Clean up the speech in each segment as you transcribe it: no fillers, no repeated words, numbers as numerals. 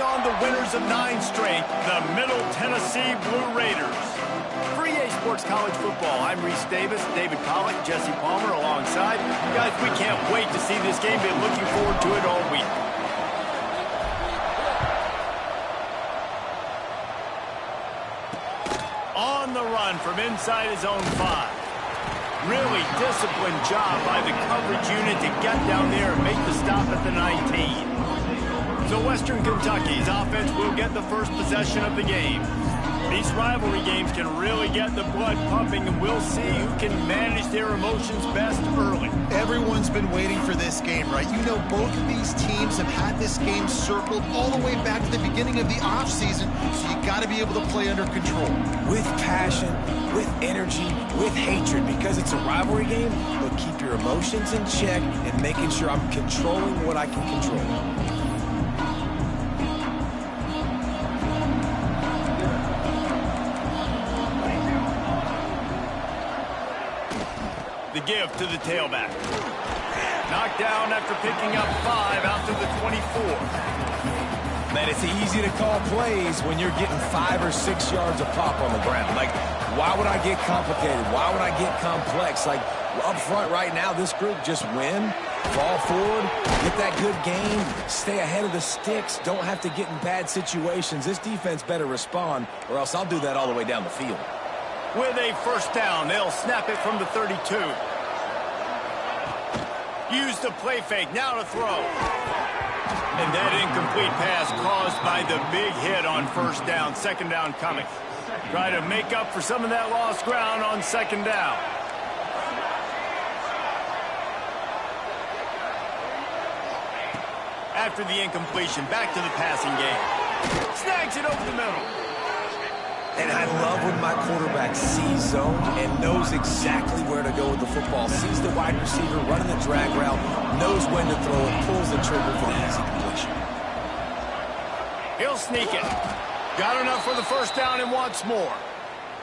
taking on the winners of 9 straight, the Middle Tennessee Blue Raiders. For EA Sports College Football, I'm Reese Davis, David Pollack, Jesse Palmer alongside. Guys, we can't wait to see this game. Been looking forward to it all week. On the run from inside his own 5. Really disciplined job by the coverage unit to get down there and make the stop at the 19. So Western Kentucky's offense will get the first possession of the game. These rivalry games can really get the blood pumping, and we'll see who can manage their emotions best early. Everyone's been waiting for this game, right? You know, both of these teams have had this game circled all the way back to the beginning of the offseason, so you got to be able to play under control. With passion, with energy, with hatred, because it's a rivalry game, but keep your emotions in check and making sure I'm controlling what I can control. The give to the tailback. Knocked down after picking up 5 out to the 24. Man, it's easy to call plays when you're getting 5 or 6 yards of pop on the ground. Like, why would I get complicated? Why would I get complex? Like, up front right now, this group just win, fall forward, get that good game, stay ahead of the sticks, don't have to get in bad situations. This defense better respond, or else I'll do that all the way down the field. With a first down, they'll snap it from the 32. Use the play fake, now to throw. And that incomplete pass caused by the big hit on first down. Second down coming. Try to make up for some of that lost ground on second down. After the incompletion, back to the passing game. Snags it over the middle. And I love when my quarterback sees zone and knows exactly where to go with the football. Sees the wide receiver running the drag route, knows when to throw it, pulls the trigger for the easy completion. He'll sneak it. Got enough for the first down and wants more.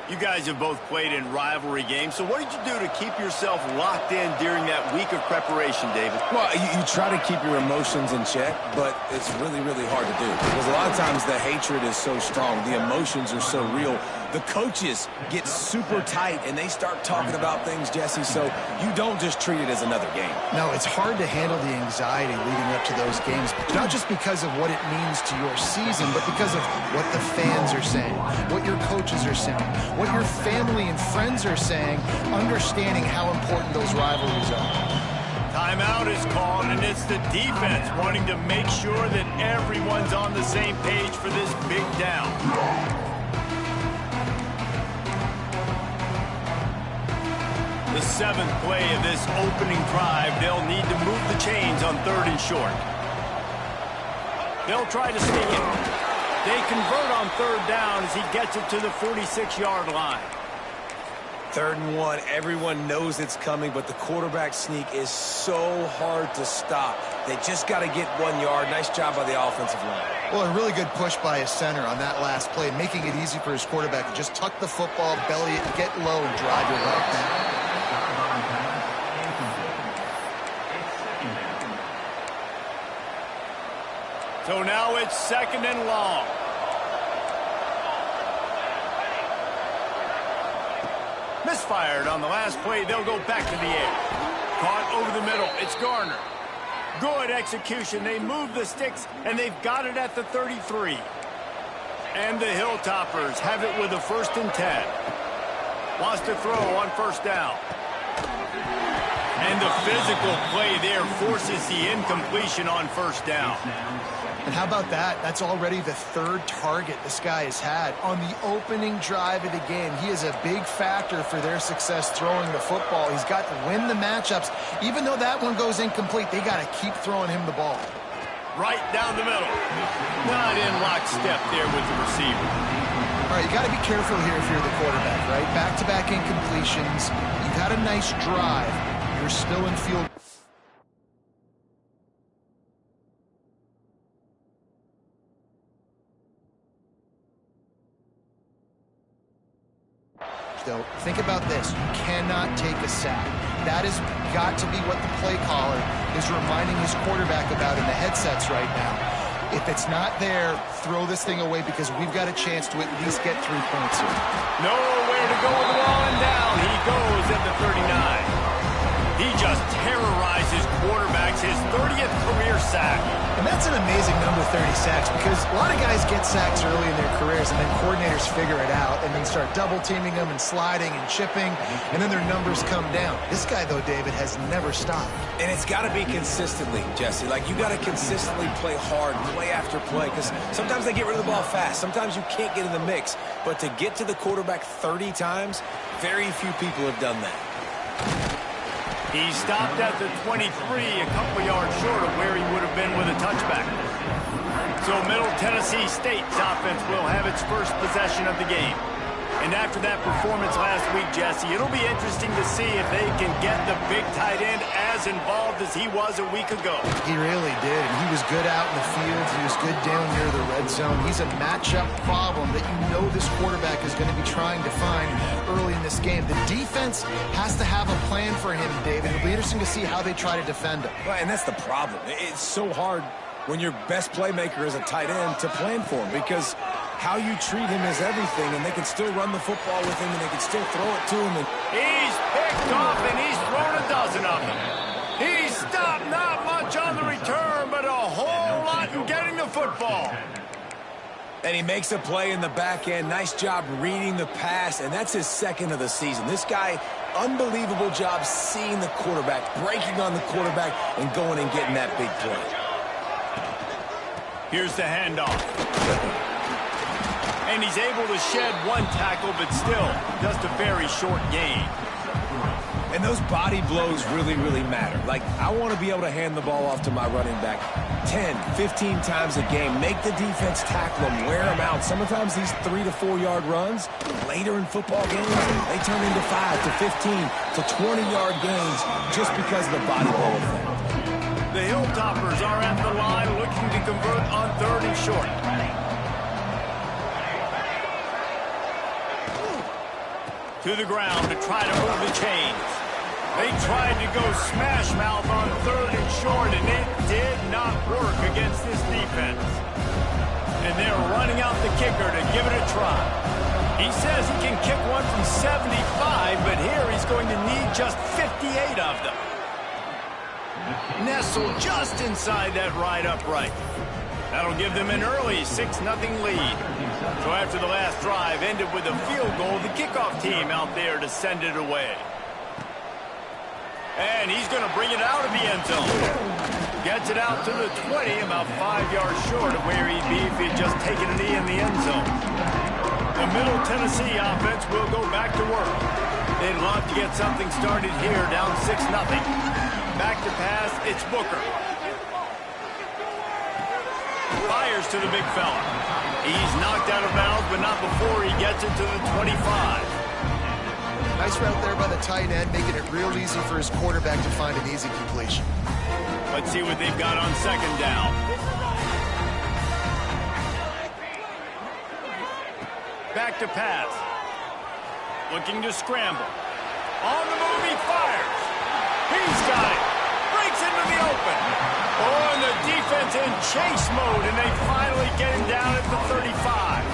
You guys have both played in rivalry games, so what did you do to keep yourself locked in during that week of preparation, David? Well, you try to keep your emotions in check, but it's really, really hard to do. Because a lot of times the hatred is so strong, the emotions are so real. The coaches get super tight, and they start talking about things, Jesse, so you don't just treat it as another game. No, it's hard to handle the anxiety leading up to those games, not just because of what it means to your season, but because of what the fans are saying, what your coaches are saying, what your family and friends are saying, understanding how important those rivalries are. Timeout is called, and it's the defense wanting to make sure that everyone's on the same page for this big down. The 7th play of this opening drive, they'll need to move the chains on 3rd and short. They'll try to sneak it. They convert on 3rd down as he gets it to the 46-yard line. 3rd and 1, everyone knows it's coming, but the quarterback sneak is so hard to stop. They just got to get 1 yard. Nice job by the offensive line. Well, a really good push by his center on that last play, making it easy for his quarterback to just tuck the football, belly it, get low, and drive your route down. So now it's 2nd and long. Misfired on the last play. They'll go back to the air. Caught over the middle. It's Garner. Good execution. They move the sticks, and they've got it at the 33. And the Hilltoppers have it with a 1st and 10. Wants to throw on 1st down. And the physical play there forces the incompletion on 1st down. And how about that? That's already the 3rd target this guy has had on the opening drive of the game. He is a big factor for their success throwing the football. He's got to win the matchups. Even though that one goes incomplete, they got to keep throwing him the ball. Right down the middle. Not in lockstep there with the receiver. All right, you got to be careful here if you're the quarterback, right? Back-to-back incompletions. You've had a nice drive. You're still in field. Though, think about this. You cannot take a sack. That has got to be what the play caller is reminding his quarterback about in the headsets right now. If it's not there, throw this thing away because we've got a chance to at least get 3 points here. Nowhere to go with the ball and down. He goes at the 39. He just terrorizes quarterbacks, his 30th career sack. And that's an amazing number, 30 sacks, because a lot of guys get sacks early in their careers, and then coordinators figure it out and then start double-teaming them and sliding and chipping, and then their numbers come down. This guy, though, David, has never stopped. And it's got to be consistently, Jesse. Like, you got to consistently play hard, play after play, because sometimes they get rid of the ball fast. Sometimes you can't get in the mix. But to get to the quarterback 30 times, very few people have done that. He stopped at the 23, a couple yards short of where he would have been with a touchback. So Middle Tennessee State's offense will have its first possession of the game. And after that performance last week, Jesse, it'll be interesting to see if they can get the big tight end as involved as he was a week ago. He really did, and he was good out in the field. He was good down near the red zone. He's a matchup problem that you know this quarterback is going to be trying to find early in this game. The defense has to have a plan for him, David. It'll be interesting to see how they try to defend him. Right, and that's the problem. It's so hard when your best playmaker is a tight end to plan for him, because how you treat him is everything, and they can still run the football with him, and they can still throw it to him. And he's picked off, and he's thrown a dozen of them. He's stopped not much on the return, but a whole lot in getting the football. And he makes a play in the back end. Nice job reading the pass, and that's his second of the season. This guy, unbelievable job seeing the quarterback, breaking on the quarterback, and going and getting that big play. Here's the handoff. And he's able to shed one tackle, but still just a very short gain. And those body blows really, really matter. Like, I want to be able to hand the ball off to my running back 10, 15 times a game. Make the defense tackle them, wear them out. Sometimes these 3 to 4 yard runs, later in football games, they turn into 5 to 15 to 20-yard gains just because of the body blow effect. The Hilltoppers are at the line looking to convert on 3rd and short. To the ground to try to move the chains. They tried to go smash mouth on 3rd and short, and it did not work against this defense. And they're running out the kicker to give it a try. He says he can kick one from 75, but here he's going to need just 58 of them. Nestled just inside that right upright. That'll give them an early 6-0 lead. So after the last drive ended with a field goal, the kickoff team out there to send it away. And he's going to bring it out of the end zone. Gets it out to the 20, about 5 yards short of where he'd be if he'd just taken a knee in the end zone. The Middle Tennessee offense will go back to work. They'd love to get something started here, down 6-0. Back to pass, it's Booker. Fires to the big fella. He's knocked out of bounds, but not before he gets it to the 25. Nice route there by the tight end, making it real easy for his quarterback to find an easy completion. Let's see what they've got on 2nd down. Back to pass. Looking to scramble. On the move, he fires. He's got it. Breaks into the open. Oh, and the defense in chase mode, and they finally get him down at the 35.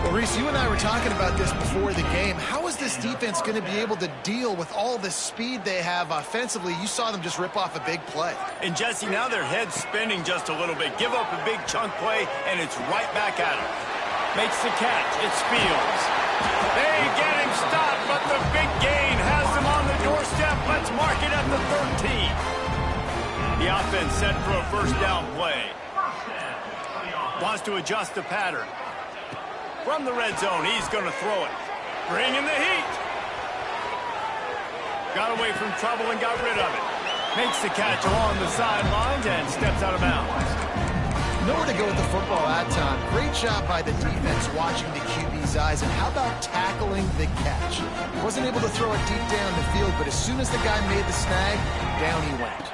Well, Reese, you and I were talking about this before the game. How is this defense going to be able to deal with all the speed they have offensively? You saw them just rip off a big play. And, Jesse, now their head's spinning just a little bit. Give up a big chunk play, and it's right back at him. Makes the catch. It's Fields. They get him stopped, but the big gain has them on the doorstep. Let's mark it at the 13. The offense set for a 1st down play. Wants to adjust the pattern. From the red zone, he's going to throw it. Bring in the heat. Got away from trouble and got rid of it. Makes the catch along the sidelines and steps out of bounds. Nowhere to go with the football that time. Great job by the defense watching the QB's eyes. And how about tackling the catch? Wasn't able to throw it deep down the field, but as soon as the guy made the snag, down he went.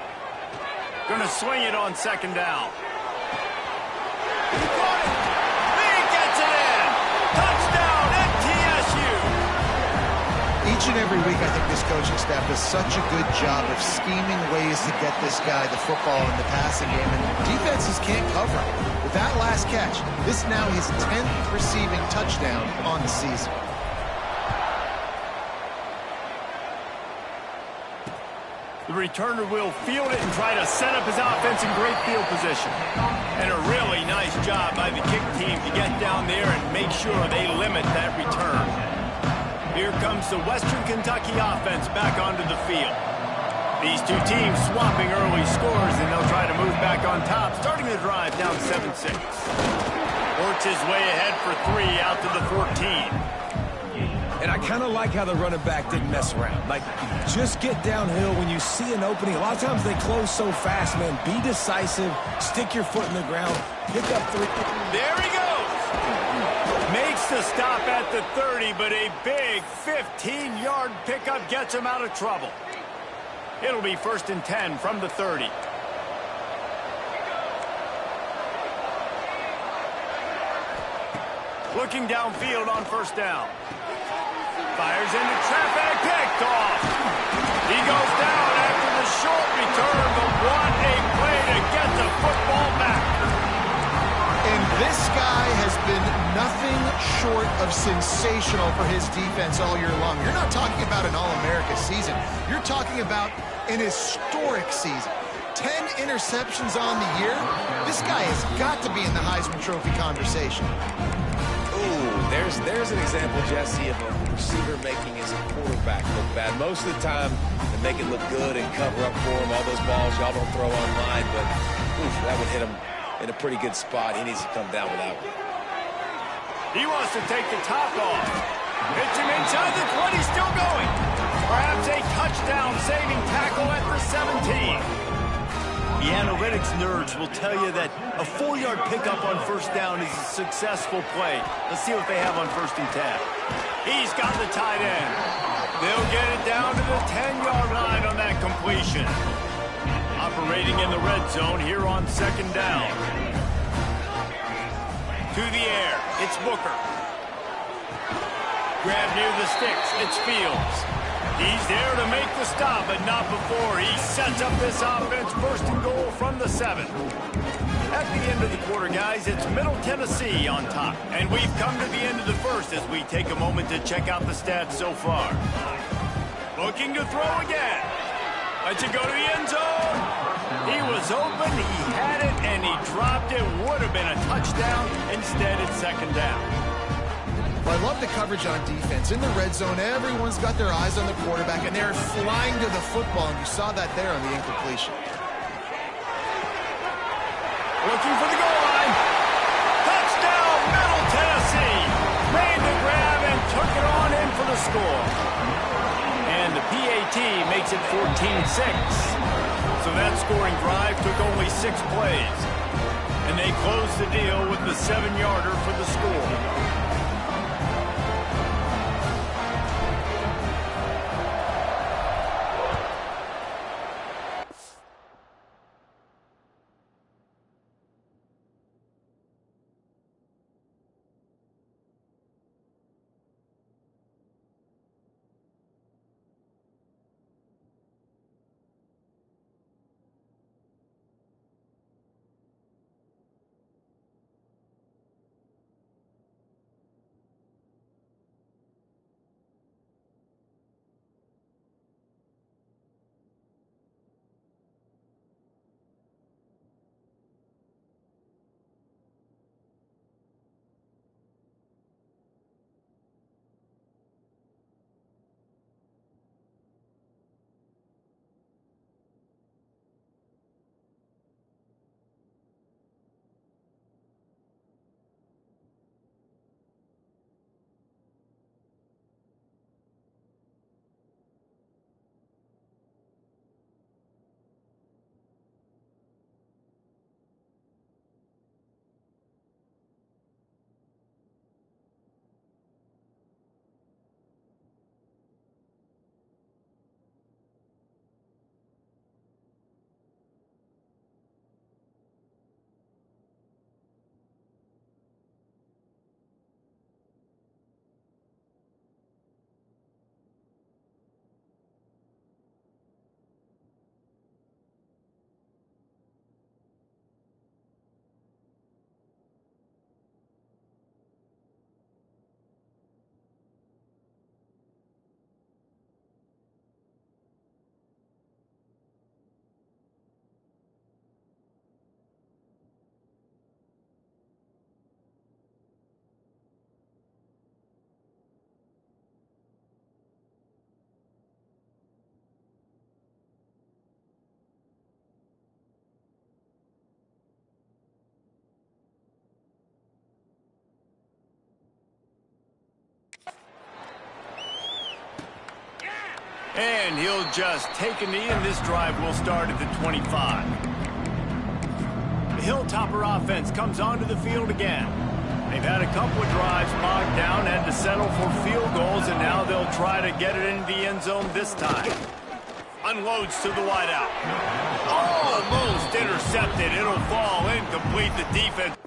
Going to swing it on 2nd down. He got it. He gets it in. Touchdown, MTSU. Each Each and every week, I think this coaching staff does such a good job of scheming ways to get this guy the football in the passing game, and defenses can't cover him. With that last catch, this is now his 10th receiving touchdown on the season. The returner will field it and try to set up his offense in great field position. And a really nice job by the kick team to get down there and make sure they limit that return. Here comes the Western Kentucky offense back onto the field. These two teams swapping early scores, and they'll try to move back on top, starting the drive down 7-6. Works his way ahead for 3 out to the 14. And I kind of like how the running back didn't mess around. Like, just get downhill when you see an opening. A lot of times they close so fast, man. Be decisive. Stick your foot in the ground. Pick up 3. There he goes. Makes the stop at the 30, but a big 15-yard pickup gets him out of trouble. It'll be 1st and 10 from the 30. Looking downfield on 1st down. Fires into traffic, picked off. He goes down after the short return, but what a play to get the football back. And this guy has been nothing short of sensational for his defense all year long. You're not talking about an All-America season. You're talking about an historic season. 10 interceptions on the year. This guy has got to be in the Heisman Trophy conversation. There's an example, Jesse, of a receiver making his quarterback look bad. Most of the time, they make it look good and cover up for him. All those balls y'all don't throw online, but that would hit him in a pretty good spot. He needs to come down with that one. He wants to take the top off. Hits him inside the 20, still going. Perhaps a touchdown-saving tackle at the 17. The analytics nerds will tell you that a 4-yard pickup on 1st down is a successful play. Let's see what they have on 1st and 10. He's got the tight end. They'll get it down to the 10-yard line on that completion. Operating in the red zone here on 2nd down. To the air, it's Booker. Grab near the sticks, it's Fields. He's there to make the stop, but not before he sets up this offense. 1st and goal from the 7. At the end of the quarter, guys, it's Middle Tennessee on top. And we've come to the end of the 1st as we take a moment to check out the stats so far. Looking to throw again. Lets it go to the end zone. He was open, he had it, and he dropped it. Would have been a touchdown. Instead, it's 2nd down. Well, I love the coverage on defense. In the red zone, everyone's got their eyes on the quarterback, and they're flying to the football, and you saw that there on the incompletion. Looking for the goal line. Touchdown, Middle Tennessee. Made the grab and took it on in for the score. And the PAT makes it 14-6. So that scoring drive took only 6 plays. And they closed the deal with the 7-yarder for the score. And he'll just take a knee, and this drive will start at the 25. The Hilltopper offense comes onto the field again. They've had a couple of drives bogged down, had to settle for field goals, and now they'll try to get it into the end zone this time. Unloads to the wideout. Almost intercepted. It'll fall incomplete. The defense.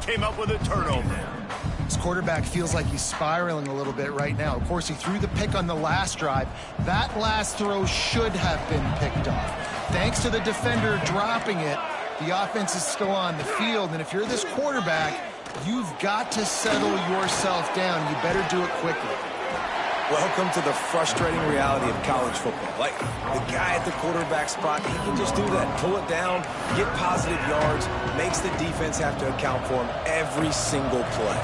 Came up with a turnover. His quarterback feels like he's spiraling a little bit right now. Of course, he threw the pick on the last drive. That last throw should have been picked off. Thanks to the defender dropping it, the offense is still on the field. And if you're this quarterback, you've got to settle yourself down. You better do it quickly. Welcome to the frustrating reality of college football. Like, the guy at the quarterback spot, he can just do that. Pull it down, get positive yards, makes the defense have to account for him every single play.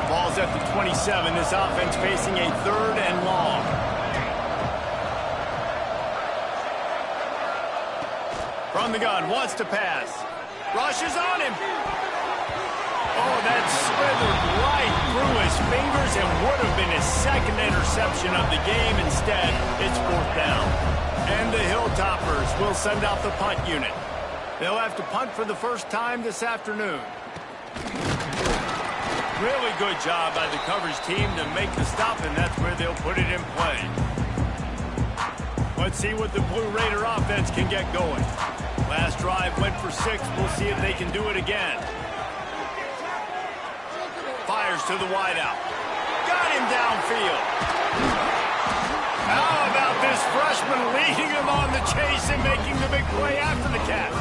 Ball's at the 27. This offense facing a 3rd and long. From the gun, wants to pass. Rushes on him. Oh, that slithered right through his fingers and would have been his 2nd interception of the game. Instead, it's 4th down. And the Hilltoppers will send out the punt unit. They'll have to punt for the first time this afternoon. Really good job by the coverage team to make the stop, and that's where they'll put it in play. Let's see what the Blue Raider offense can get going. Last drive went for 6. We'll see if they can do it again. Fires to the wideout. Got him downfield. How about this freshman leading him on the chase and making the big play after the catch?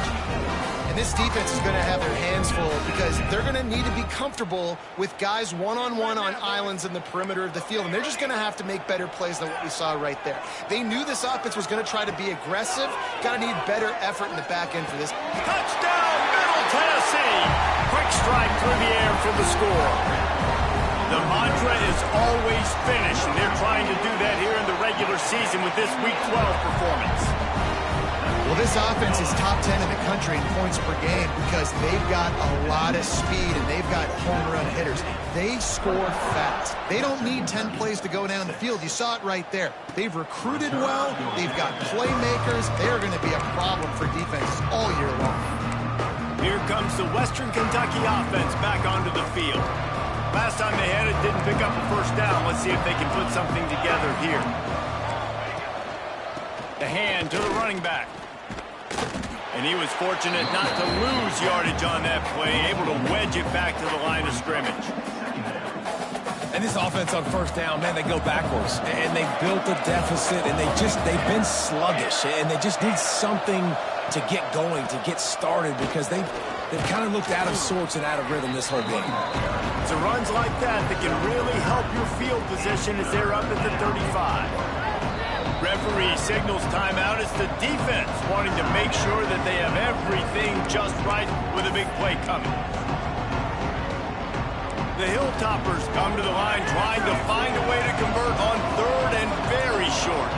And this defense is going to have their hands full because they're going to need to be comfortable with guys one-on-one on islands in the perimeter of the field. And they're just going to have to make better plays than what we saw right there. They knew this offense was going to try to be aggressive. Got to need better effort in the back end for this. Touchdown, Middle Tennessee. Quick strike through the air for the score. The mantra is always finish, and they're trying to do that here in the regular season with this Week 12 performance. Well, this offense is top 10 in the country in points per game because they've got a lot of speed and they've got home run hitters. They score fast. They don't need 10 plays to go down the field. You saw it right there. They've recruited well. They've got playmakers. They're going to be a problem for defenses all year long. Here comes the Western Kentucky offense back onto the field. Last time they had it, didn't pick up a first down. Let's see if they can put something together here. The hand to the running back. And he was fortunate not to lose yardage on that play, able to wedge it back to the line of scrimmage. And this offense on first down, man, they go backwards. And they built a deficit, and they've been sluggish. And they just need something to get going, to get started, because they've kind of looked out of sorts and out of rhythm this whole game. It's runs like that can really help your field position as they're up at the 35. Referee signals timeout. It's the defense wanting to make sure that they have everything just right with a big play coming. The Hilltoppers come to the line trying to find a way to convert on 3rd and very short.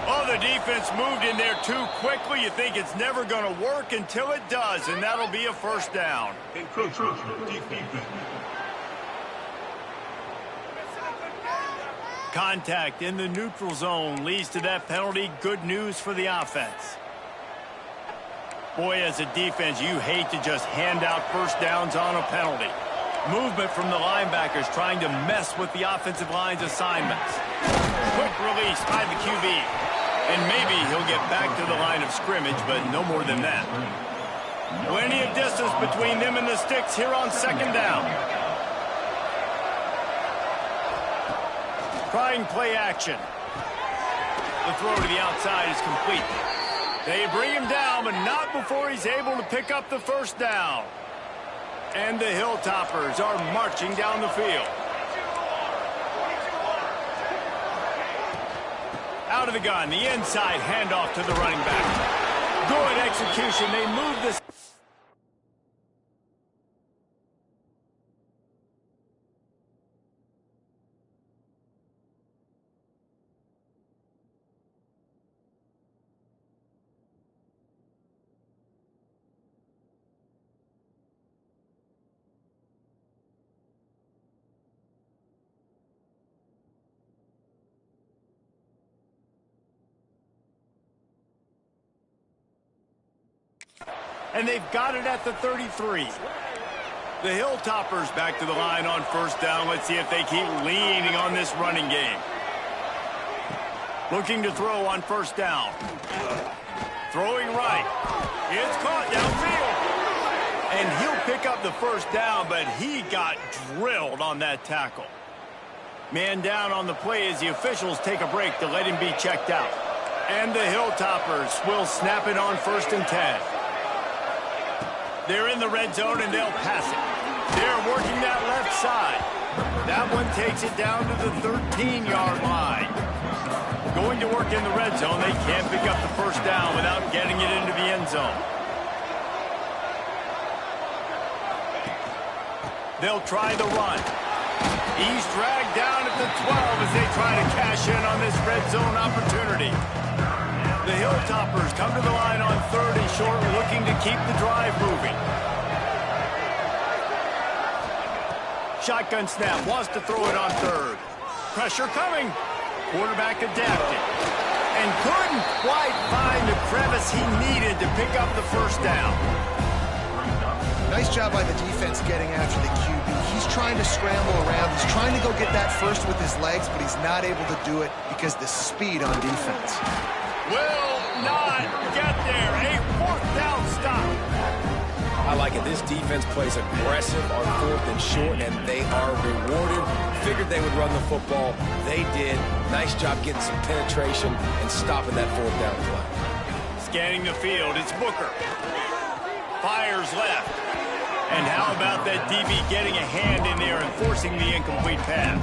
Oh, the defense moved in there too quickly. You think it's never going to work until it does, and that'll be a first down. Contact in the neutral zone leads to that penalty. Good news for the offense. Boy, as a defense, you hate to just hand out first downs on a penalty. Movement from the linebackers trying to mess with the offensive line's assignments. Quick release by the QB. And maybe he'll get back to the line of scrimmage, but no more than that. Plenty of distance between them and the sticks here on second down. Trying play action. The throw to the outside is complete. They bring him down, but not before he's able to pick up the first down. And the Hilltoppers are marching down the field. Out of the gun, the inside handoff to the running back. Good execution. They move this. And they've got it at the 33. The Hilltoppers back to the line on first down. Let's see if they keep leaning on this running game. Looking to throw on first down. Throwing right. It's caught downfield. And he'll pick up the first down, but he got drilled on that tackle. Man down on the play as the officials take a break to let him be checked out. And the Hilltoppers will snap it on 1st and 10. They're in the red zone, and they'll pass it. They're working that left side. That one takes it down to the 13-yard line. Going to work in the red zone. They can't pick up the first down without getting it into the end zone. They'll try the run. He's dragged down at the 12 as they try to cash in on this red zone opportunity. The Hilltoppers come to the line on 3rd and short, looking to keep the drive moving. Shotgun snap, wants to throw it on 3rd. Pressure coming. Quarterback adapted. And couldn't quite find the crevice he needed to pick up the first down. Nice job by the defense getting after the QB. He's trying to scramble around. He's trying to go get that first with his legs, but he's not able to do it because the speed on defense. Will not get there. A 4th down stop. I like it. This defense plays aggressive on 4th and short, and they are rewarded. Figured they would run the football. They did. Nice job getting some penetration and stopping that 4th down play. Scanning the field, it's Booker. Fires left. And how about that DB getting a hand in there and forcing the incomplete pass?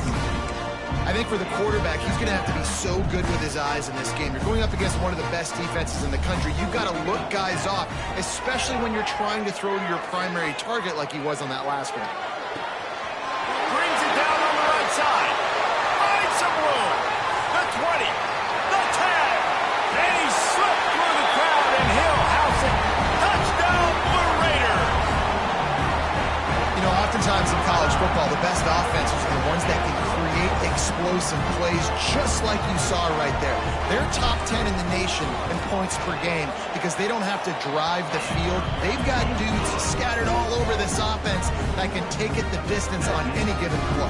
I think for the quarterback, he's going to have to be so good with his eyes in this game. You're going up against one of the best defenses in the country. You've got to look guys off, especially when you're trying to throw to your primary target like he was on that last one. Brings it down on the right side. Finds some room. The 20. The 10. And he slipped through the crowd, and he'll house it. Touchdown, Blue Raiders. You know, oftentimes in college football, the best offenses are the ones that can create explosive plays just like you saw right there. They're top 10 in the nation in points per game because they don't have to drive the field. They've got dudes scattered all over this offense that can take it the distance on any given play.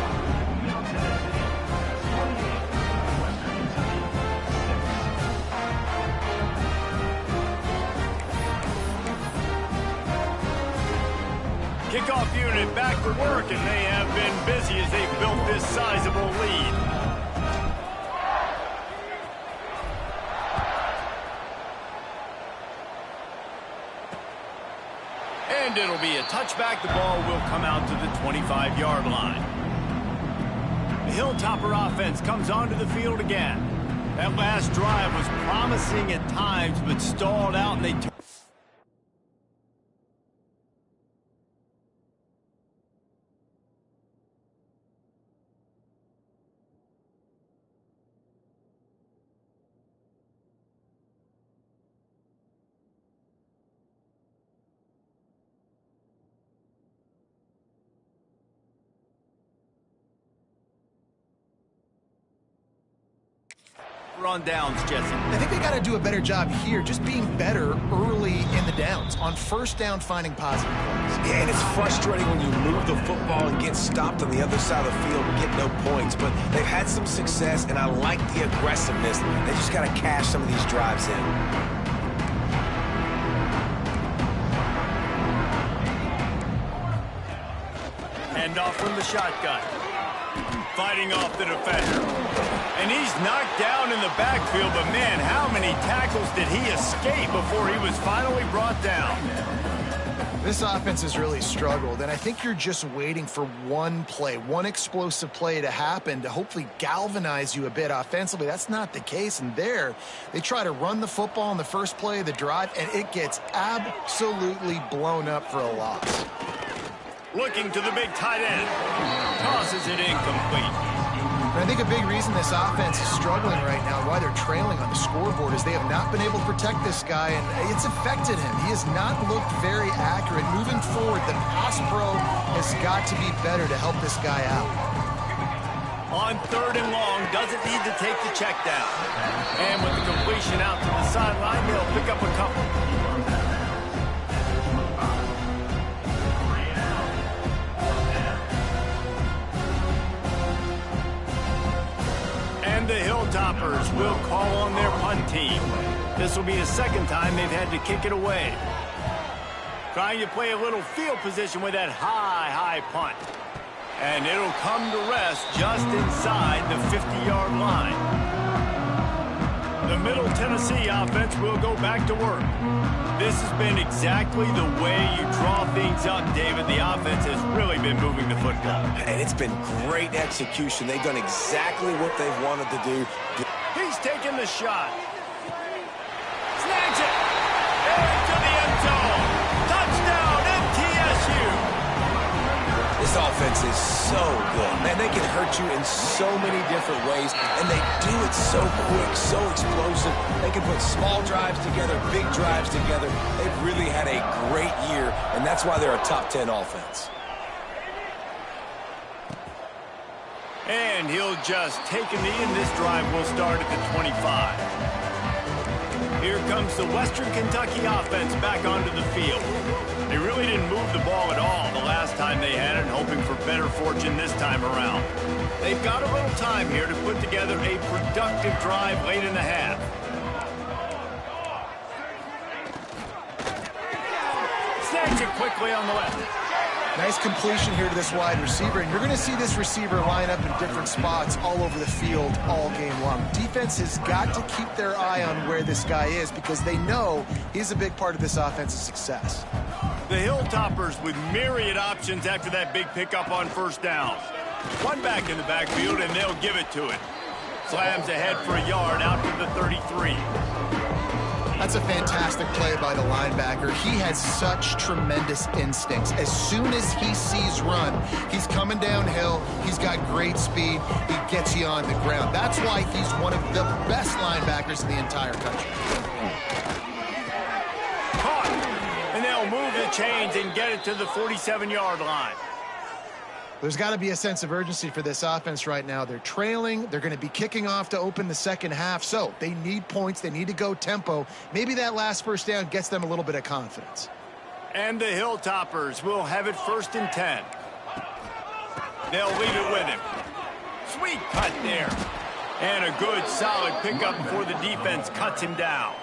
Kickoff unit back to work, and they have been busy as they've built this sizable lead. And it'll be a touchback. The ball will come out to the 25-yard line. The Hilltopper offense comes onto the field again. That last drive was promising at times, but stalled out, and they on downs, Jesse. I think they got to do a better job here, just being better early in the downs. On first down, finding positive plays. Yeah, and it's frustrating when you move the football and get stopped on the other side of the field and get no points. But they've had some success, and I like the aggressiveness. They just got to cash some of these drives in. Hand off from the shotgun. Fighting off the defender. And he's knocked down in the backfield, but man, how many tackles did he escape before he was finally brought down? This offense has really struggled, and I think you're just waiting for one play, one explosive play to happen to hopefully galvanize you a bit offensively. That's not the case, and there, they try to run the football in the first play of the drive, and it gets absolutely blown up for a loss. Looking to the big tight end. Tosses it incomplete. And I think a big reason this offense is struggling right now, why they're trailing on the scoreboard, is they have not been able to protect this guy, and it's affected him. He has not looked very accurate. Moving forward, the pass pro has got to be better to help this guy out. On third and long, doesn't need to take the check down. And with the completion out to the sideline, they'll pick up a couple. And the Hilltoppers will call on their punt team. This will be the second time they've had to kick it away. Trying to play a little field position with that high punt. And it'll come to rest just inside the 50-yard line. The Middle Tennessee offense will go back to work. This has been exactly the way you draw things up, David. The offense has really been moving the football. And it's been great execution. They've done exactly what they've wanted to do. He's taking the shot. Snags it. Into the end zone. Touchdown, MTSU. This offense is so good. Man, they can hurt you in so many different ways, and they do it so quick, so explosive. They can put small drives together, big drives together. They've really had a great year, and that's why they're a top 10 offense. And he'll just take a knee, and this drive will start at the 25. Here comes the Western Kentucky offense back onto the field. They really didn't move the ball at all the last time they had it, hoping for better fortune this time around. They've got a little time here to put together a productive drive late in the half. Snags it quickly on the left. Nice completion here to this wide receiver, and you're going to see this receiver line up in different spots all over the field all game long. Defense has got to keep their eye on where this guy is because they know he's a big part of this offense's success. The Hilltoppers with myriad options after that big pickup on first down. One back in the backfield, and they'll give it to it. Slams ahead for a yard out to the 33. That's a fantastic play by the linebacker. He has such tremendous instincts. As soon as he sees run, he's coming downhill. He's got great speed. He gets you on the ground. That's why he's one of the best linebackers in the entire country. Caught. And they'll move the chains and get it to the 47-yard line. There's got to be a sense of urgency for this offense right now. They're trailing. They're going to be kicking off to open the second half. So they need points. They need to go tempo. Maybe that last first down gets them a little bit of confidence. And the Hilltoppers will have it 1st and 10. They'll leave it with him. Sweet cut there. And a good, solid pickup before the defense cuts him down.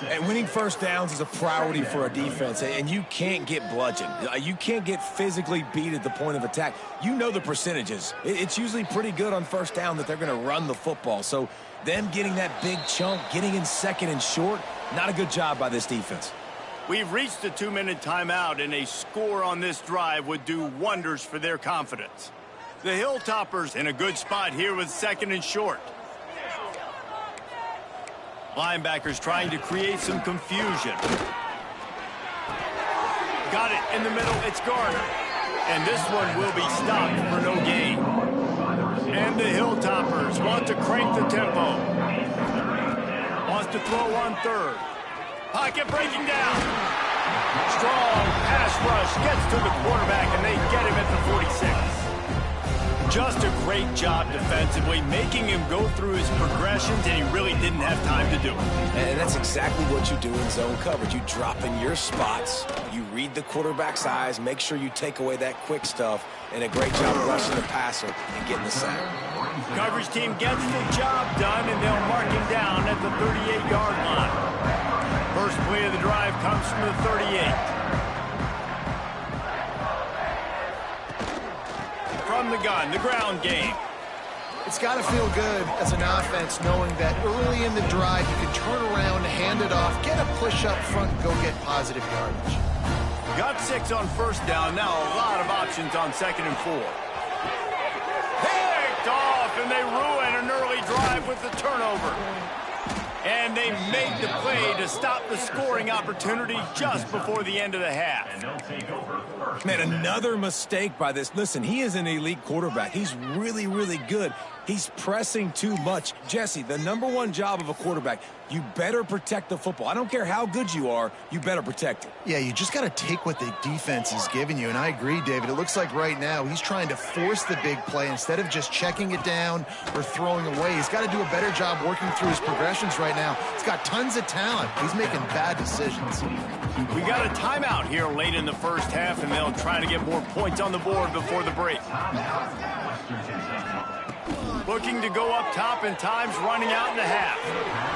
And winning first downs is a priority for a defense, and you can't get bludgeoned. You can't get physically beat at the point of attack. You know the percentages. It's usually pretty good on first down that they're going to run the football. So them getting that big chunk, getting in second and short, not a good job by this defense. We've reached the 2-minute timeout, and a score on this drive would do wonders for their confidence. The Hilltoppers in a good spot here with 2nd and short. Linebackers trying to create some confusion. Got it in the middle. It's Garner. And this one will be stopped for no gain. And the Hilltoppers want to crank the tempo. Wants to throw on 3rd. Pocket breaking down. Strong pass rush gets to the quarterback, and they get him at the 46. Just a great job defensively, making him go through his progressions, and he really didn't have time to do it. And that's exactly what you do in zone coverage. You drop in your spots, you read the quarterback's eyes, make sure you take away that quick stuff, and a great job rushing the passer and getting the sack. Coverage team gets the job done, and they'll mark him down at the 38-yard line. First play of the drive comes from the 38. From the gun, the ground game. It's got to feel good as an offense knowing that early in the drive you can turn around, hand it off, get a push up front, and go get positive yardage. Got 6 on first down. Now a lot of options on 2nd and 4. Picked off, and they ruin an early drive with the turnover. And they make the play to stop the scoring opportunity just before the end of the half. Man, another mistake by this. Listen, he is an elite quarterback. He's really, really good. He's pressing too much. Jesse, the #1 job of a quarterback, you better protect the football. I don't care how good you are, you better protect it. Yeah, you just got to take what the defense is giving you, and I agree, David. It looks like right now he's trying to force the big play instead of just checking it down or throwing away. He's got to do a better job working through his progressions right now. He's got tons of talent. He's making bad decisions. We got a timeout here late in the first half, and they'll try to get more points on the board before the break. Looking to go up top, and time's running out in the half.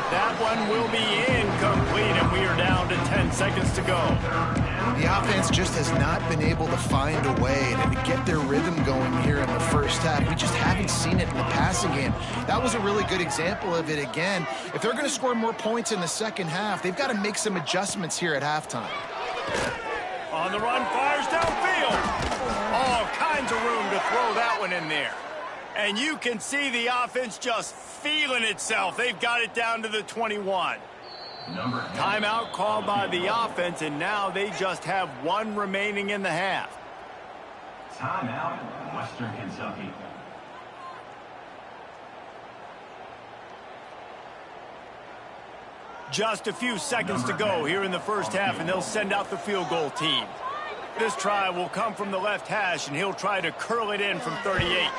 That one will be incomplete, and we are down to 10 seconds to go. The offense just has not been able to find a way to get their rhythm going here in the first half. We just haven't seen it in the passing game. That was a really good example of it again. If they're going to score more points in the second half, they've got to make some adjustments here at halftime. On the run, fires downfield. All kinds of room to throw that one in there. And you can see the offense just feeling itself. They've got it down to the 21. Timeout called by the offense, and now they just have 1 remaining in the half. Timeout, Western Kentucky. Just a few seconds to go here in the first half, and they'll send out the field goal team. This try will come from the left hash, and he'll try to curl it in from 38.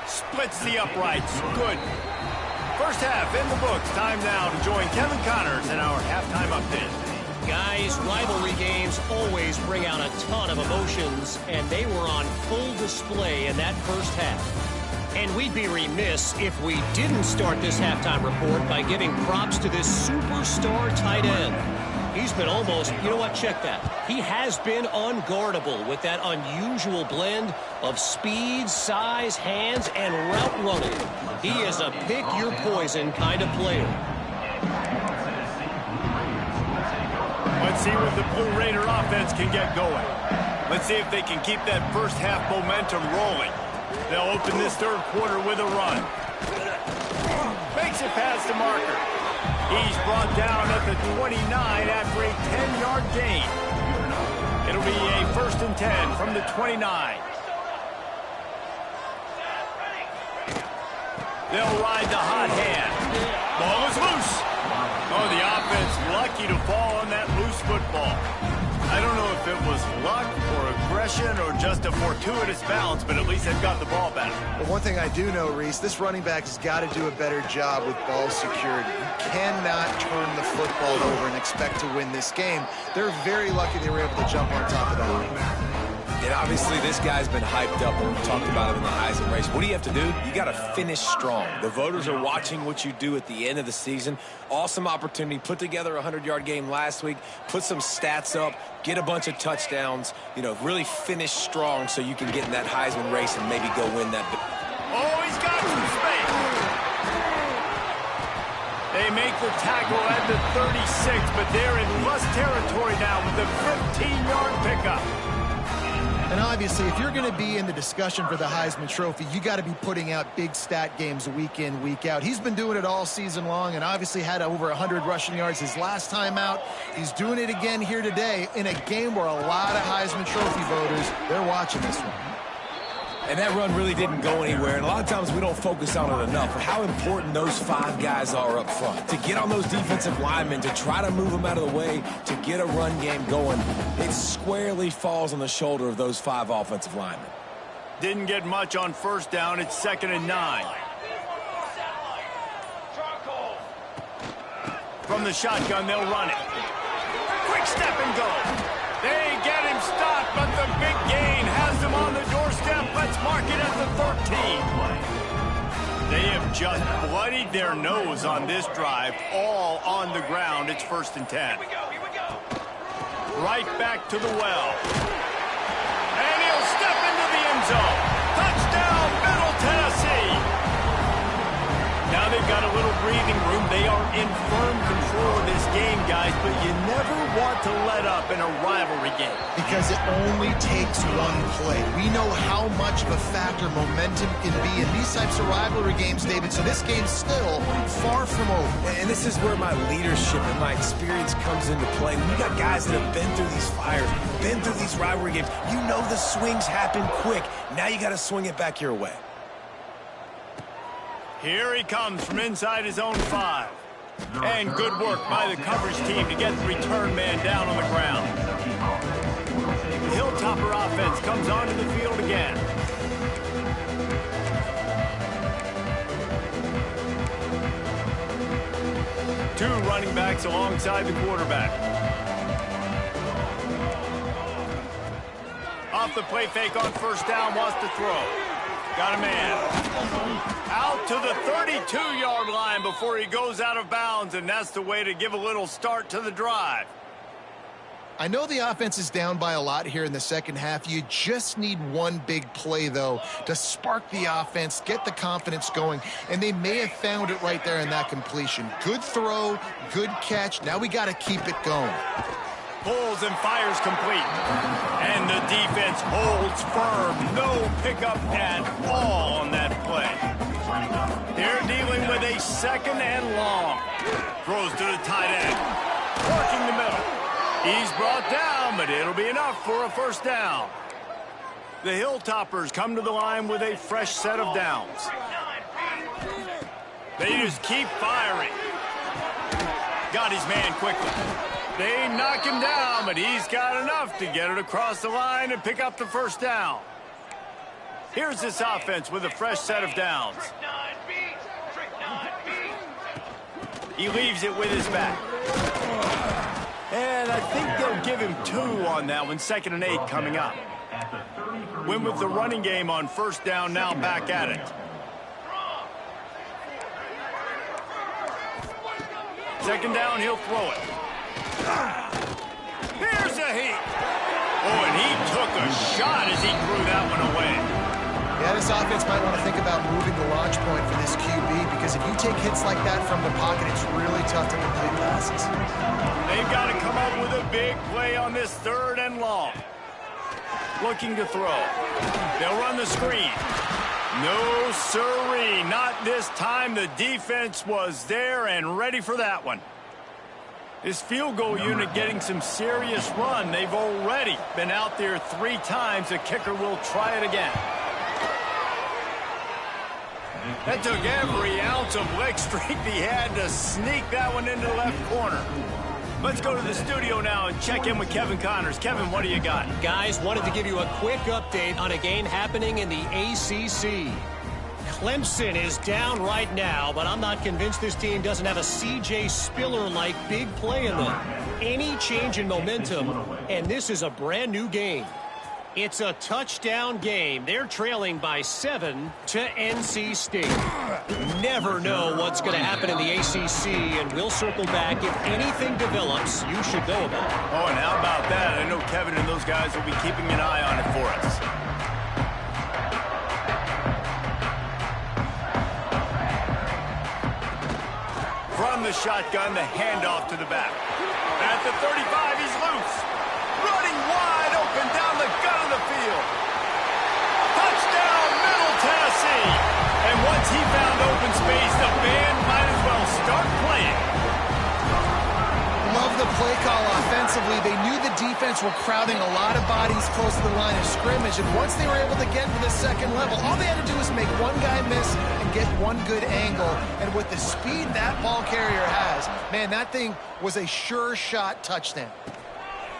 Splits the uprights. Good. First half in the books. Time now to join Kevin Connors in our halftime update. Guys, rivalry games always bring out a ton of emotions, and they were on full display in that first half. And we'd be remiss if we didn't start this halftime report by giving props to this superstar tight end. He's been almost, you know what, check that. He has been unguardable with that unusual blend of speed, size, hands, and route running. He is a pick-your-poison kind of player. Let's see what the Blue Raider offense can get going. Let's see if they can keep that first half momentum rolling. They'll open this third quarter with a run. Makes it past the marker. He's brought down at the 29 after a 10-yard gain. It'll be a 1st and 10 from the 29. They'll ride the hot hand. Ball is loose. Oh, the offense lucky to fall on that loose football. I don't know if it was luck or aggression or just a fortuitous bounce, but at least they've got the ball back. Well, one thing I do know, Reese, this running back has got to do a better job with ball security. You cannot turn the football over and expect to win this game. They're very lucky they were able to jump on top of that. And obviously, this guy's been hyped up when we talked about him in the Heisman race. What do you have to do? You got to finish strong. The voters are watching what you do at the end of the season. Awesome opportunity. Put together a 100-yard game last week. Put some stats up. Get a bunch of touchdowns. You know, really finish strong so you can get in that Heisman race and maybe go win that. Oh, he's got some space. They make the tackle at the 36, but they're in less territory now with the 15-yard pickup. And obviously, if you're going to be in the discussion for the Heisman Trophy, you got to be putting out big stat games week in, week out. He's been doing it all season long and obviously had over 100 rushing yards his last time out. He's doing it again here today in a game where a lot of Heisman Trophy voters, they're watching this one. And that run really didn't go anywhere. And a lot of times we don't focus on it enough. But how important those 5 guys are up front. To get on those defensive linemen, to try to move them out of the way, to get a run game going, it squarely falls on the shoulder of those 5 offensive linemen. Didn't get much on first down. It's 2nd and 9. From the shotgun, they'll run it. Quick step and go. They get him stopped, but the big gain has them on the doorstep. Let's mark it at the 13. They have just bloodied their nose on this drive, all on the ground. It's 1st and 10. Right back to the well. And he'll step into the end zone. Touchdown, Middle Tennessee. Now they've got a little breathing room. They are in firm control of this game, guys, but you never want to let up in a rivalry game. Because it only takes one play. We know how much of a factor momentum can be in these types of rivalry games, David, so this game's still far from over. And this is where my leadership and my experience comes into play. When you got guys that have been through these fires, been through these rivalry games, you know the swings happen quick. Now you got to swing it back your way. Here he comes from inside his own 5. And good work by the coverage team to get the return man down on the ground. The Hilltopper offense comes onto the field again. Two running backs alongside the quarterback. Off the play fake on first down, wants to throw. Got a man. Out to the 32-yard line before he goes out of bounds, and that's the way to give a little start to the drive. I know the offense is down by a lot here in the second half. You just need one big play, though, to spark the offense, get the confidence going, and they may have found it right there in that completion. Good throw, good catch. Now we got to keep it going. Pulls and fires complete. And the defense holds firm. No pickup at all on that play. They're dealing with a 2nd and long. Throws to the tight end. Working the middle. He's brought down, but it'll be enough for a first down. The Hilltoppers come to the line with a fresh set of downs. They just keep firing. Got his man quickly. They knock him down, but he's got enough to get it across the line and pick up the first down. Here's this offense with a fresh set of downs. He leaves it with his back. And I think they'll give him 2 on that one. 2nd and 8 coming up. Win with the running game on first down, now back at it. Second down, he'll throw it. Here's a heat. Oh, and he took a shot as he threw that one away. Yeah, this offense might want to think about moving the launch point for this QB, because if you take hits like that from the pocket, it's really tough to complete passes. They've got to come up with a big play on this 3rd and long. Looking to throw. They'll run the screen. No siree, not this time. The defense was there and ready for that one. This field goal unit getting some serious run. They've already been out there 3 times. The kicker will try it again. That took every ounce of leg strength he had to sneak that one into the left corner. Let's go to the studio now and check in with Kevin Connors. Kevin, what do you got? Guys, wanted to give you a quick update on a game happening in the ACC. Clemson is down right now, but I'm not convinced this team doesn't have a C.J. Spiller-like big play in them. Any change in momentum, and this is a brand new game. It's a touchdown game. They're trailing by 7 to NC State. Never know what's going to happen in the ACC, and we'll circle back. If anything develops, you should know about it. Oh, and how about that? I know Kevin and those guys will be keeping an eye on it for us. From the shotgun, the handoff to the back. At the 35, he's loose. Running wide open down the gut of the field. Touchdown, Middle Tennessee. And once he found open space, the band might as well start playing. Love the play call offensively. They knew the defense were crowding a lot of bodies close to the line of scrimmage, and once they were able to get to the second level, all they had to do was make one guy miss and get one good angle. And with the speed that ball carrier has, man, that thing was a sure shot touchdown.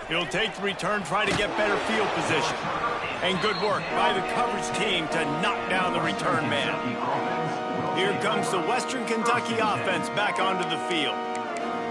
He'll take the return, try to get better field position. And good work by the coverage team to knock down the return man. Here comes the Western Kentucky offense back onto the field.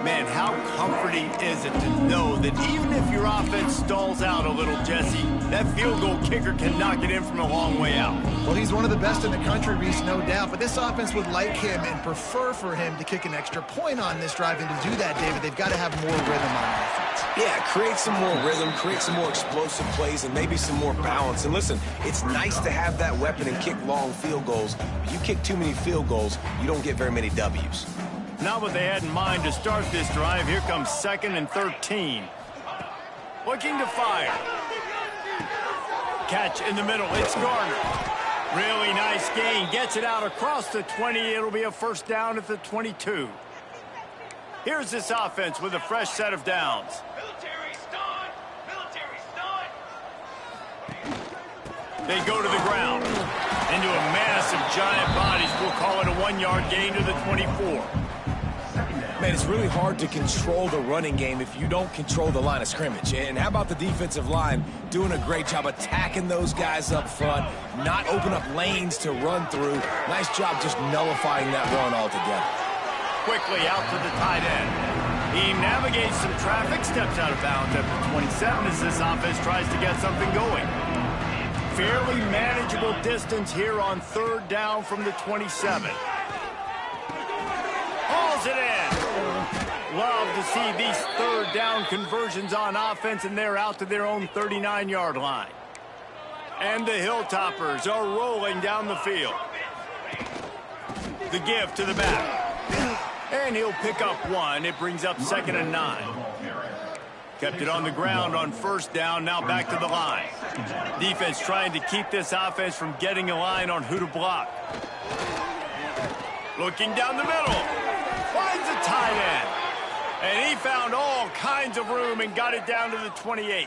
Man, how comforting is it to know that even if your offense stalls out a little, Jesse, that field goal kicker can knock it in from a long way out. Well, he's one of the best in the country, Reese, no doubt. But this offense would like him and prefer for him to kick an extra point on this drive. And to do that, David, they've got to have more rhythm on offense. Yeah, create some more rhythm, create some more explosive plays, and maybe some more balance. And listen, it's nice to have that weapon and kick long field goals. But you kick too many field goals, you don't get very many W's. Not what they had in mind to start this drive. Here comes 2nd and 13. Looking to fire. Catch in the middle. It's Garner. Really nice gain. Gets it out across the 20. It'll be a first down at the 22. Here's this offense with a fresh set of downs. They go to the ground. Into a massive giant bodies. We'll call it a 1-yard gain to the 24. Man, it's really hard to control the running game if you don't control the line of scrimmage. And how about the defensive line doing a great job attacking those guys up front, not open up lanes to run through. Nice job just nullifying that run altogether. Quickly out to the tight end. He navigates some traffic, steps out of bounds at the 27 as this offense tries to get something going. Fairly manageable distance here on 3rd down from the 27. Hauls it in. Love to see these 3rd down conversions on offense, and they're out to their own 39-yard line. And the Hilltoppers are rolling down the field. The give to the back. And he'll pick up 1. It brings up 2nd and 9. Kept it on the ground on 1st down, now back to the line. Defense trying to keep this offense from getting a line on who to block. Looking down the middle. Finds a tight end. And he found all kinds of room and got it down to the 28.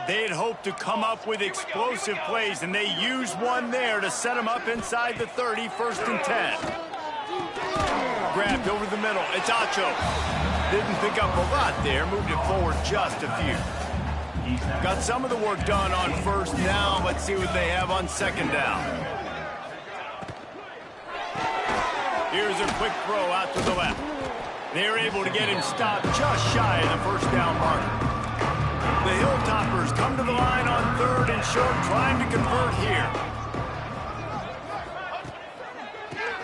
They'd hoped to come up with explosive plays, and they used one there to set them up inside the 30, 1st and 10. Grabbed over the middle. It's Acho. Didn't pick up a lot there. Moved it forward just a few. Got some of the work done on 1st down. Let's see what they have on 2nd down. Here's a quick throw out to the left. They're able to get him stopped just shy of the 1st down marker. The Hilltoppers come to the line on 3rd and short, trying to convert here.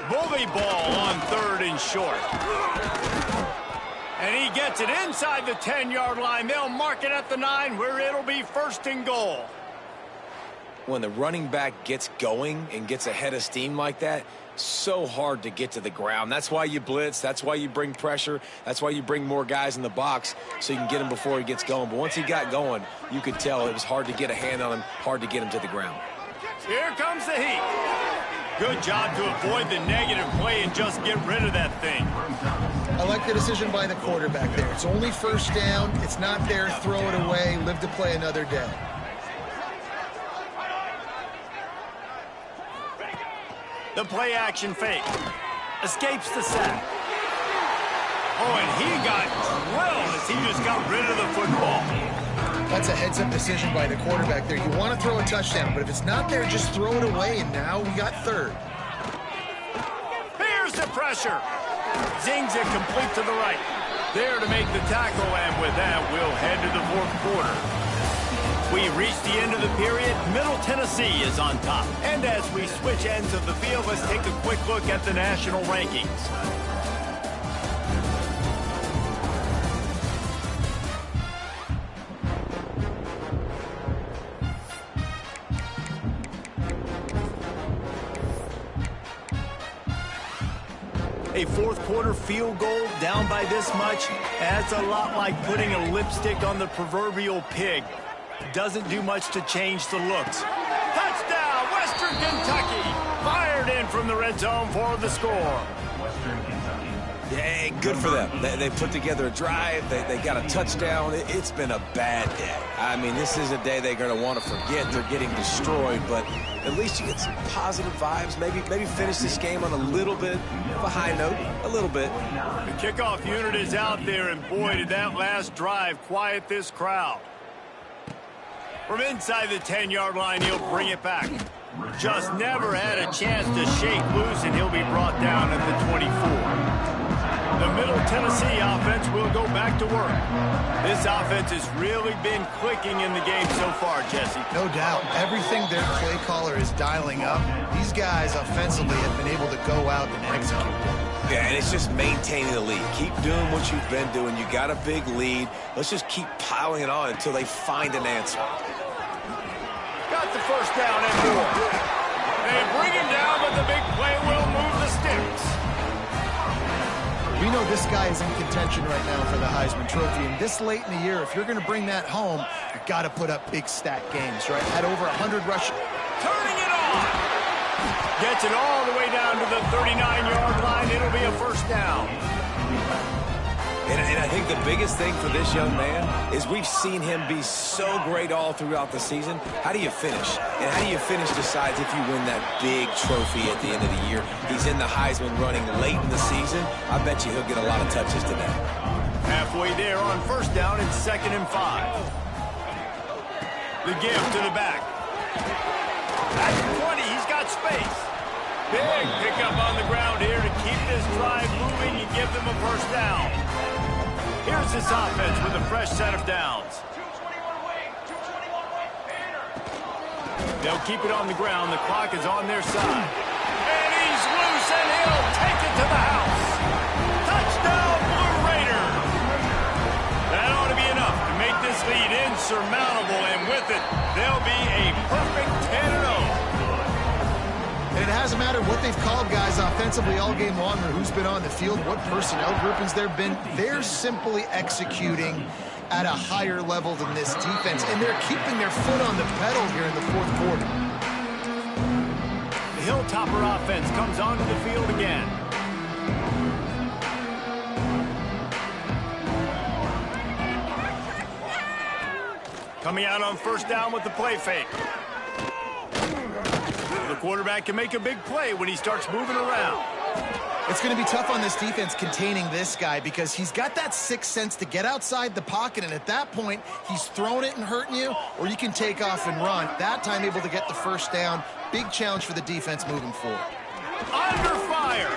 Bully ball on 3rd and short. And he gets it inside the 10-yard line. They'll mark it at the 9, where it'll be 1st and goal. When the running back gets going and gets ahead of steam like that, so hard to get to the ground. That's why you blitz. That's why you bring pressure. That's why you bring more guys in the box so you can get him before he gets going. But once he got going, you could tell it was hard to get a hand on him, hard to get him to the ground. Here comes the heat. Good job to avoid the negative play and just get rid of that thing. I like the decision by the quarterback there. It's only 1st down. It's not there. Throw it away. Live to play another day. The play action fake. Escapes the sack. Oh, and he got drilled as he just got rid of the football. That's a heads-up decision by the quarterback there. You want to throw a touchdown, but if it's not there, just throw it away, and now we got 3rd. Here's the pressure. Zings it complete to the right. There to make the tackle, and with that, we'll head to the 4th quarter. We reached the end of the period. Middle Tennessee is on top. And as we switch ends of the field, let's take a quick look at the national rankings. A 4th quarter field goal down by this much, that's a lot like putting a lipstick on the proverbial pig. Doesn't do much to change the looks. Touchdown, Western Kentucky! Fired in from the red zone for the score. Western Kentucky. Yeah, good for them. They put together a drive. They got a touchdown. It's been a bad day. I mean, this is a day they're going to want to forget. They're getting destroyed, but at least you get some positive vibes. Maybe finish this game on a little bit of a high note, a little bit. The kickoff unit is out there, and boy, did that last drive quiet this crowd. From inside the 10-yard line, he'll bring it back. Just never had a chance to shake loose, and he'll be brought down at the 24. The Middle Tennessee offense will go back to work. This offense has really been clicking in the game so far, Jesse. No doubt. Everything their play caller is dialing up, these guys offensively have been able to go out and execute. Yeah, and it's just maintaining the lead. Keep doing what you've been doing. You got a big lead. Let's just keep piling it on until they find an answer. Got the first down and more. They bring him down, but the big play will move the sticks. We know this guy is in contention right now for the Heisman Trophy, and this late in the year, if you're going to bring that home, you've got to put up big stat games, right? Had over 100 rushing. Turning it on. Gets it all the way down to the 39-yard line. It'll be a first down. And I think the biggest thing for this young man is we've seen him be so great all throughout the season. How do you finish? And how do you finish decides if you win that big trophy at the end of the year. He's in the Heisman running late in the season. I bet you he'll get a lot of touches today. Halfway there on first down and 2nd and 5. The give to the back. At the 20, he's got space. Big pickup on the ground here to keep this drive moving and give them a first down. Here's this offense with a fresh set of downs. They'll keep it on the ground. The clock is on their side. And he's loose, and he'll take it to the house. Touchdown, Blue Raiders. That ought to be enough to make this lead insurmountable, and with it, they'll be a perfect 10-0. And it hasn't mattered what they've called guys offensively all game long or who's been on the field, what personnel groupings there have been. They're simply executing at a higher level than this defense, and they're keeping their foot on the pedal here in the fourth quarter. The Hilltopper offense comes onto the field again. Coming out on first down with the play fake. The quarterback can make a big play when he starts moving around. It's going to be tough on this defense containing this guy because he's got that sixth sense to get outside the pocket, and at that point, he's throwing it and hurting you, or you can take off and run. That time able to get the first down. Big challenge for the defense moving forward. Under fire.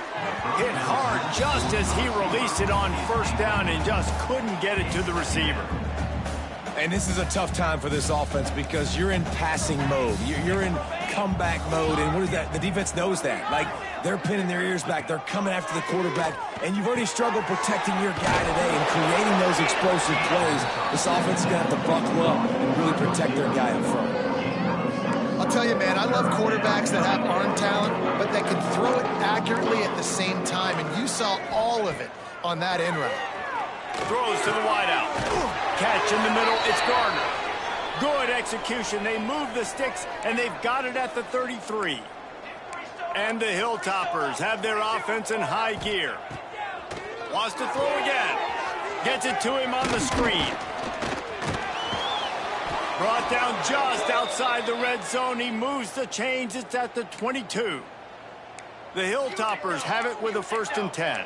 Hit hard just as he released it on first down and just couldn't get it to the receiver. And this is a tough time for this offense because you're in passing mode. You're in comeback mode, and what is that? The defense knows that. Like, they're pinning their ears back. They're coming after the quarterback, and you've already struggled protecting your guy today and creating those explosive plays. This offense is going to have to buckle up and really protect their guy up front. I'll tell you, man, I love quarterbacks that have arm talent, but that can throw it accurately at the same time, and you saw all of it on that end route. Throws to the wideout. Catch in the middle. It's Gardner. Good execution. They move the sticks, and they've got it at the 33. And the Hilltoppers have their offense in high gear. Wants to throw again. Gets it to him on the screen. Brought down just outside the red zone. He moves the chains. It's at the 22. The Hilltoppers have it with a 1st and 10.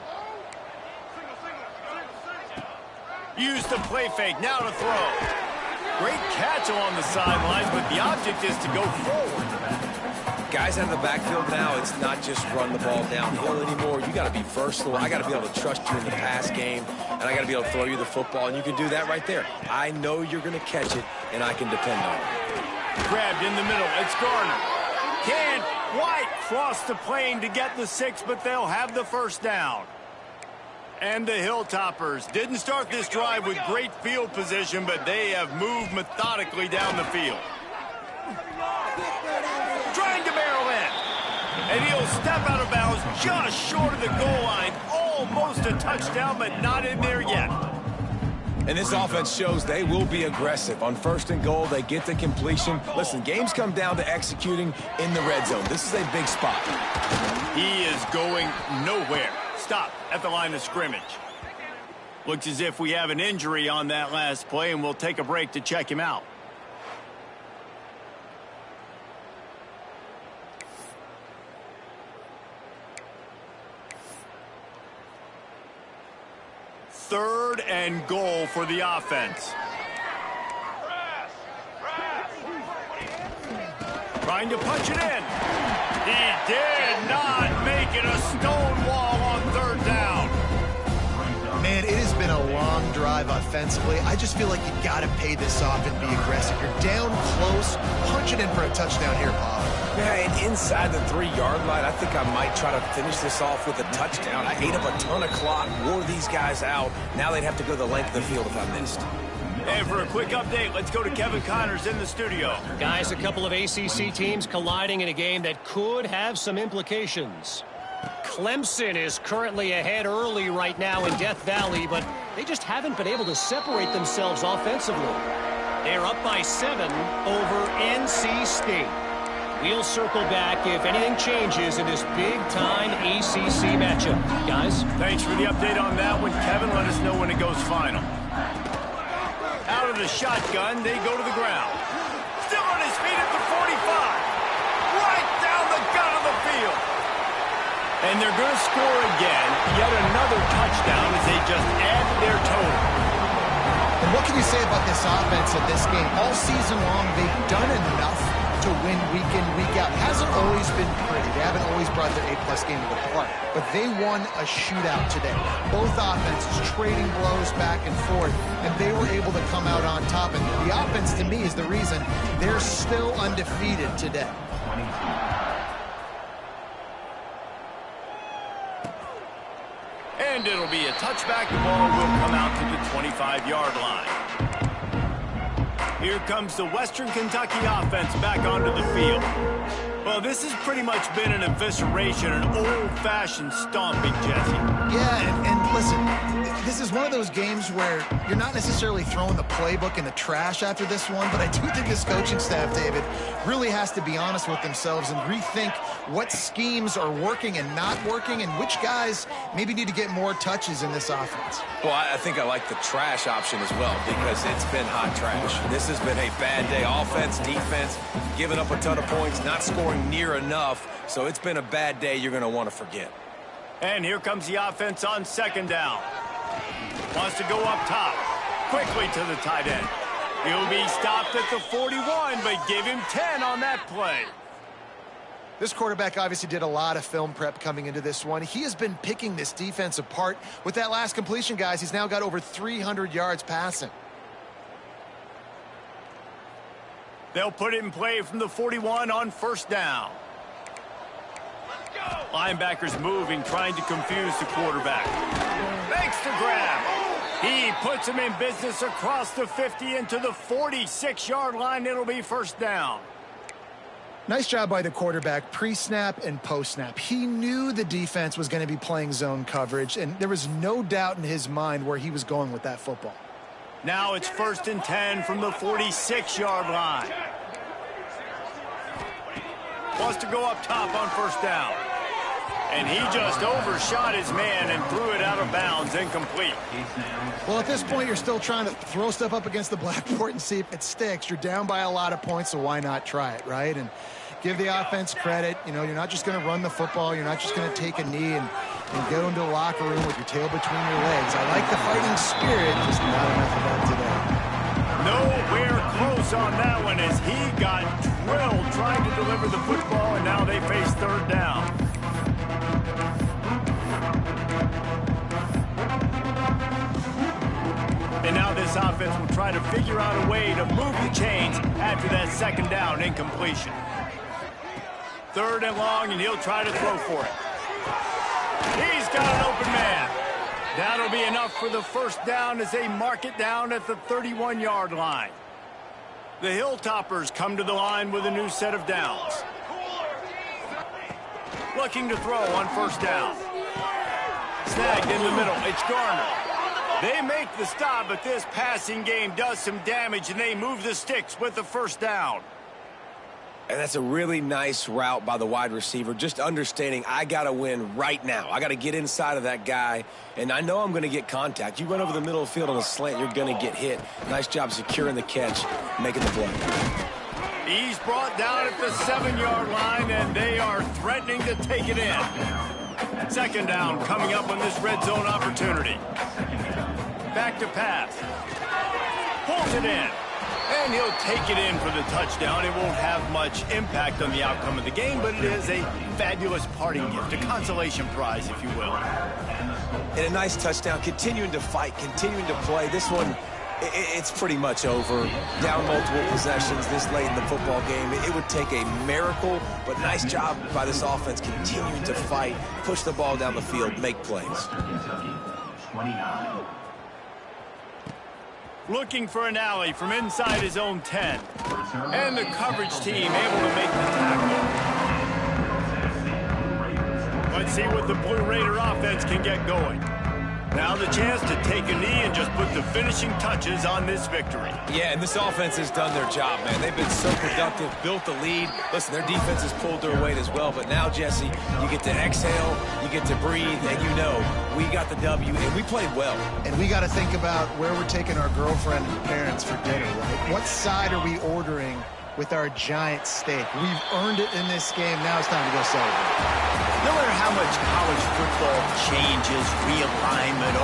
Use the play fake, now to throw. Great catch along the sidelines, but the object is to go forward. Guys out of the backfield now, it's not just run the ball downhill anymore. You got to be versatile. I got to be able to trust you in the pass game, and I got to be able to throw you the football, and you can do that right there. I know you're going to catch it, and I can depend on it. Grabbed in the middle, it's Gardner. Can't quite cross the plane to get the 6, but they'll have the first down. And the Hilltoppers didn't start this drive with great field position, but they have moved methodically down the field. Trying to barrel in. And he'll step out of bounds just short of the goal line. Almost a touchdown, but not in there yet. And this offense shows they will be aggressive. On 1st and goal, they get the completion. Listen, games come down to executing in the red zone. This is a big spot. He is going nowhere. Stop at the line of scrimmage. Looks as if we have an injury on that last play, and we'll take a break to check him out. Third and goal for the offense. Trying to punch it in. He did not make it a stone wall on third down. Man, it has been a long drive offensively. I just feel like you got to pay this off and be aggressive. You're down close. Punch it in for a touchdown here, Bob. Yeah, and inside the 3-yard line, I think I might try to finish this off with a touchdown. I ate up a ton of clock, wore these guys out. Now they'd have to go the length of the field if I missed. And for a quick update, let's go to Kevin Connors in the studio. Guys, a couple of ACC teams colliding in a game that could have some implications. Clemson is currently ahead early right now in Death Valley, but they just haven't been able to separate themselves offensively. They're up by 7 over NC State. We'll circle back if anything changes in this big-time ACC matchup. Guys? Thanks for the update on that one, Kevin. Let us know when it goes final. Out of the shotgun, they go to the ground. Still on his feet at the 45. Right down the gut of the field. And they're going to score again. Yet another touchdown as they just add to their total. And what can you say about this offense in this game? All season long, they've done enough to win week in, week out. It hasn't always been pretty. They haven't always brought their A-plus game to the park. But they won a shootout today. Both offenses trading blows back and forth, and they were able to come out on top. And the offense, to me, is the reason they're still undefeated today. And it'll be a touchback. The ball will come out to the 25-yard line. Here comes the Western Kentucky offense back onto the field. Well, this has pretty much been an evisceration, an old-fashioned stomping, Jesse. Yeah, and listen, this is one of those games where you're not necessarily throwing the playbook in the trash after this one, but I do think this coaching staff, David, really has to be honest with themselves and rethink what schemes are working and not working and which guys maybe need to get more touches in this offense. Well, I think I like the trash option as well because it's been hot trash. This has been a bad day. Offense, defense, giving up a ton of points, not scoring near enough. So it's been a bad day you're going to want to forget. And here comes the offense on second down. Wants to go up top. Quickly to the tight end. He'll be stopped at the 41, but give him 10 on that play. This quarterback obviously did a lot of film prep coming into this one. He has been picking this defense apart. With that last completion, guys, he's now got over 300 yards passing. They'll put it in play from the 41 on first down. Linebackers moving, trying to confuse the quarterback. Makes the grab. He puts him in business across the 50 into the 46-yard line. It'll be first down. Nice job by the quarterback, pre-snap and post-snap. He knew the defense was going to be playing zone coverage, and there was no doubt in his mind where he was going with that football. Now it's 1st and 10 from the 46-yard line. Wants to go up top on first down. And he just overshot his man and threw it out of bounds, incomplete. Well, at this point, you're still trying to throw stuff up against the blackboard and see if it sticks. You're down by a lot of points, so why not try it, right? And give the offense credit. You know, you're not just going to run the football. You're not just going to take a knee and go into the locker room with your tail between your legs. I like the fighting spirit, just not enough of that today. Nowhere close on that one as he got drilled trying to deliver the football, and now they face third down. And now this offense will try to figure out a way to move the chains after that second down incompletion. 3rd and long, and he'll try to throw for it. He's got an open man. That'll be enough for the first down as they mark it down at the 31-yard line. The Hilltoppers come to the line with a new set of downs. Looking to throw on first down. Snagged in the middle. It's Garner. They make the stop, but this passing game does some damage, and they move the sticks with the first down. And that's a really nice route by the wide receiver, just understanding I got to win right now. I got to get inside of that guy, and I know I'm going to get contact. You run over the middle of the field on a slant, you're going to get hit. Nice job securing the catch, making the play. He's brought down at the 7-yard line, and they are threatening to take it in. Second down coming up on this red zone opportunity. Back to pass. Pulls it in. And And he'll take it in for the touchdown. It won't have much impact on the outcome of the game, but it is a fabulous parting gift, a consolation prize, if you will. And a nice touchdown, continuing to fight, continuing to play. This one, it's pretty much over. Down multiple possessions this late in the football game. It would take a miracle, but nice job by this offense continuing to fight, push the ball down the field, make plays. Western Kentucky, 29. Looking for an alley from inside his own 10. And the coverage team able to make the tackle. Let's see what the Blue Raider offense can get going. Now the chance to take a knee and just put the finishing touches on this victory. Yeah, and this offense has done their job, man. They've been so productive, built the lead. Listen, their defense has pulled their weight as well. But now, Jesse, you get to exhale, you get to breathe, and you know we got the W, and we played well. And we got to think about where we're taking our girlfriend and parents for dinner, right? What side are we ordering with our giant steak? We've earned it in this game. Now it's time to go celebrate. No matter how much college football changes, realignment,